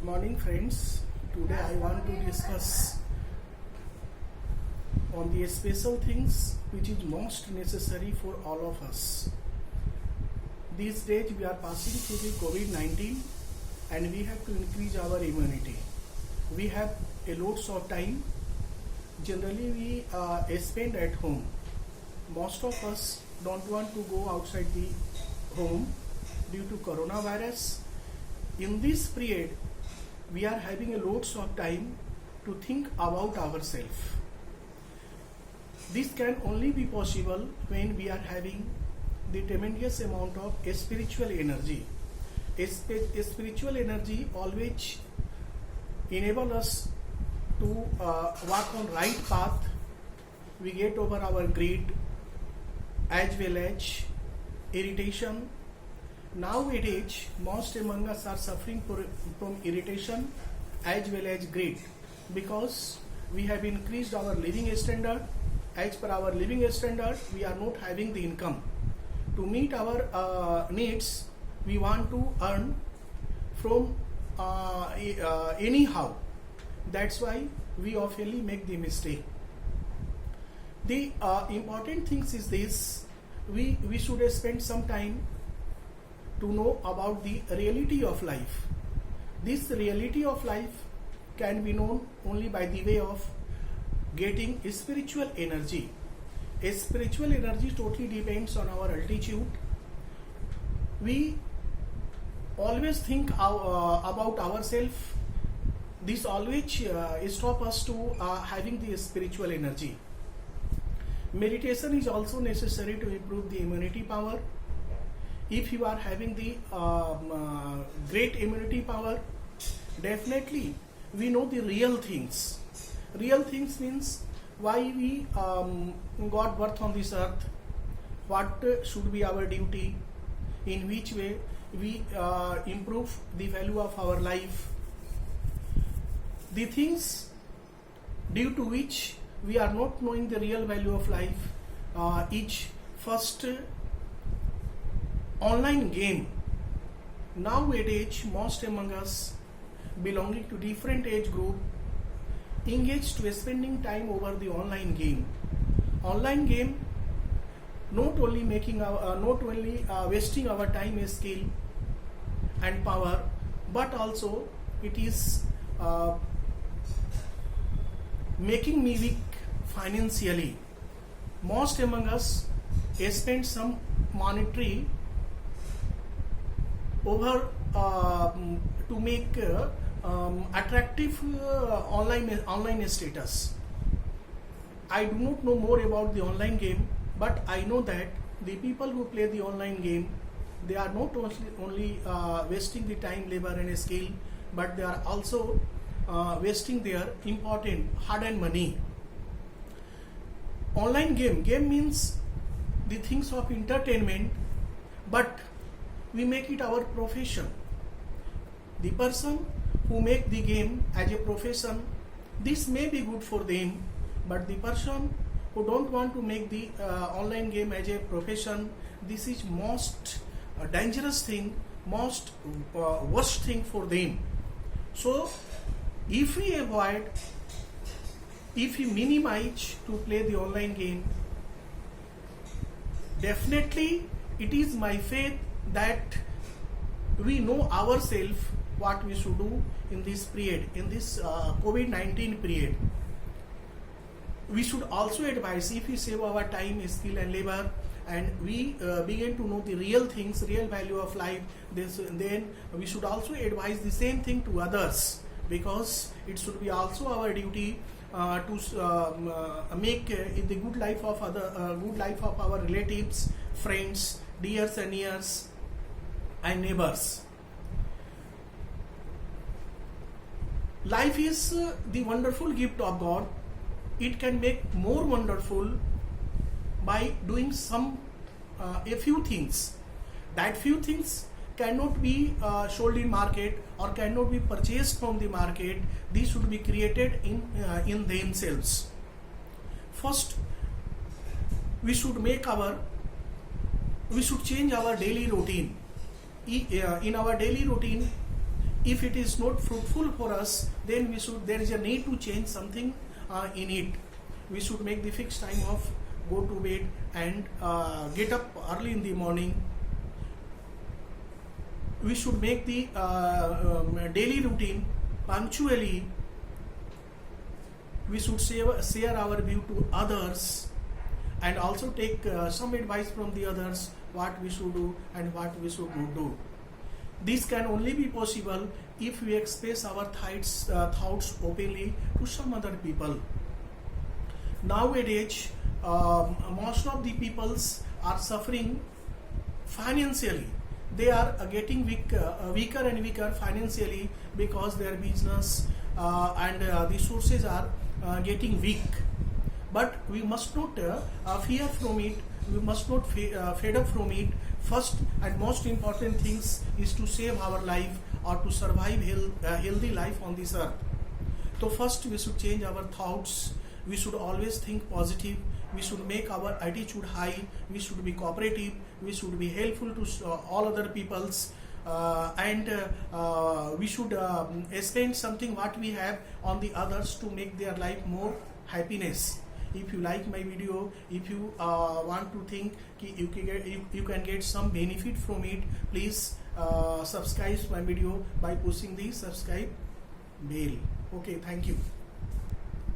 Good morning, friends. Today I want to discuss on the special things which is most necessary for all of us. These days we are passing through the COVID-19 and we have to increase our immunity. We have a lots of time. Generally we spend at home. Most of us don't want to go outside the home due to coronavirus. In this period, we are having a lots of time to think about ourselves. This can only be possible when we are having the tremendous amount of spiritual energy. Spiritual energy always enable us to walk on right path. We get over our greed as well as irritation. Nowadays, most among us are suffering from irritation as well as greed because we have increased our living standard. As per our living standard, we are not having the income. To meet our needs, we want to earn from anyhow. That's why we often make the mistake. The important things is this: we should spend some time to know about the reality of life. This reality of life can be known only by the way of getting spiritual energy. A spiritual energy totally depends on our altitude. We always think about ourselves. This always stop us to having the spiritual energy. Meditation is also necessary to improve the immunity power. If you are having the great immunity power, definitely we know the real things. Real things means why we got birth on this earth, what should be our duty, in which way we improve the value of our life. The things due to which we are not knowing the real value of life is first online game. Nowadays, most among us belonging to different age group engaged to spending time over the online game. Online game not only wasting our time, skill, and power, but also it is making me weak financially. Most among us spend some monetary over to make attractive online status. I do not know more about the online game, but I know that the people who play the online game, they are not only wasting the time, labor and skill, but they are also wasting their important hard-earned money. Online game means the things of entertainment, but we make it our profession. The person who make the game as a profession, this may be good for them, but the person who don't want to make the online game as a profession, this is most dangerous thing, most worst thing for them. So if we avoid, if we minimize to play the online game, definitely it is my faith that we know ourselves what we should do in this period, in this COVID-19 period. We should also advise, if we save our time, skill and labor, and we begin to know the real things, real value of life, then we should also advise the same thing to others, because it should be also our duty to make the good life of our relatives, friends, dears and nears, and neighbors. Life is the wonderful gift of God. It can make more wonderful by doing a few things. That few things cannot be sold in market or cannot be purchased from the market. These should be created in themselves. First, we should change our daily routine. In our daily routine, if it is not fruitful for us, then there is a need to change something in it. We should make the fixed time of go to bed and get up early in the morning. We should make the daily routine punctually. We should share our view to others, and also take some advice from the others, what we should do and what we should not do. This can only be possible if we express our thoughts openly to some other people. Nowadays, most of the peoples are suffering financially. They are getting weaker and weaker financially because their business and the sources are getting weak. But we must not fear from it. We must not fed up from it. First and most important things is to save our life or to survive healthy life on this earth. So first we should change our thoughts. We should always think positive. We should make our attitude high. We should be cooperative. We should be helpful to all other peoples. And we should spend something what we have on the others to make their life more happiness. If you like my video, if you want to think you can get some benefit from it, please subscribe my video by pushing the subscribe bell. Okay, thank you.